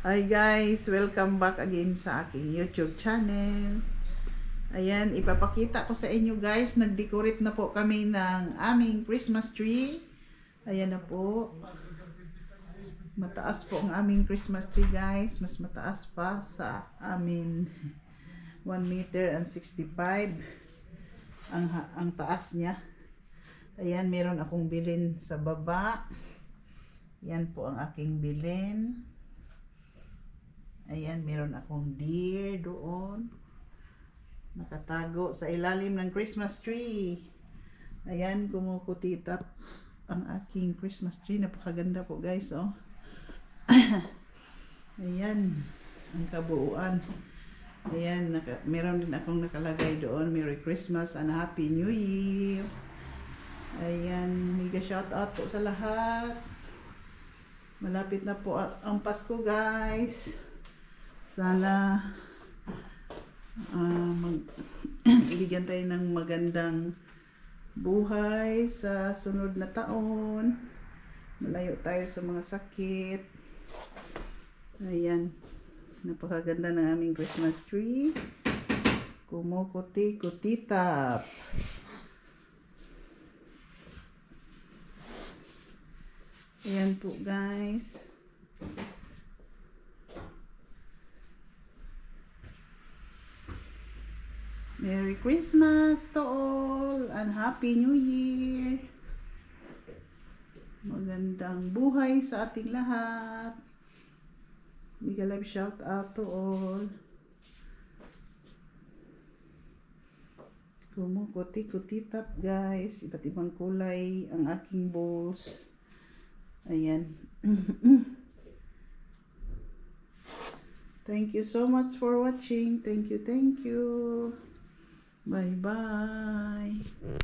Hi guys, welcome back again sa aking YouTube channel. Ayan, ipapakita ko sa inyo guys, nag-decorate na po kami ng aming Christmas tree. Ayan na po. Mataas po ang aming Christmas tree guys, mas mataas pa sa amin 1 meter and 65 ang taas niya. Ayan, meron akong bilin sa baba. Yan po ang aking bilin. Ayan, meron akong deer doon. Nakatago sa ilalim ng Christmas tree. Ayan, kumukutitap ang aking Christmas tree. Napakaganda po guys, oh. Ayan, ang kabuuan. Ayan, meron din akong nakalagay doon. Merry Christmas and Happy New Year. Ayan, mega shout out po sa lahat. Malapit na po ang Pasko guys. Sana bigyan tayo ng magandang buhay sa sunod na taon. Malayo tayo sa mga sakit. Ayan, napakaganda ng aming Christmas tree. Kumukuti-kutitap. Ayan po guys. Merry Christmas to all and Happy New Year. Magandang buhay sa ating lahat. Mega live shout out to all. Kumukuti-kutitap guys. Iba't ibang kulay ang aking balls. Ayan. Thank you so much for watching. Thank you. Bye bye.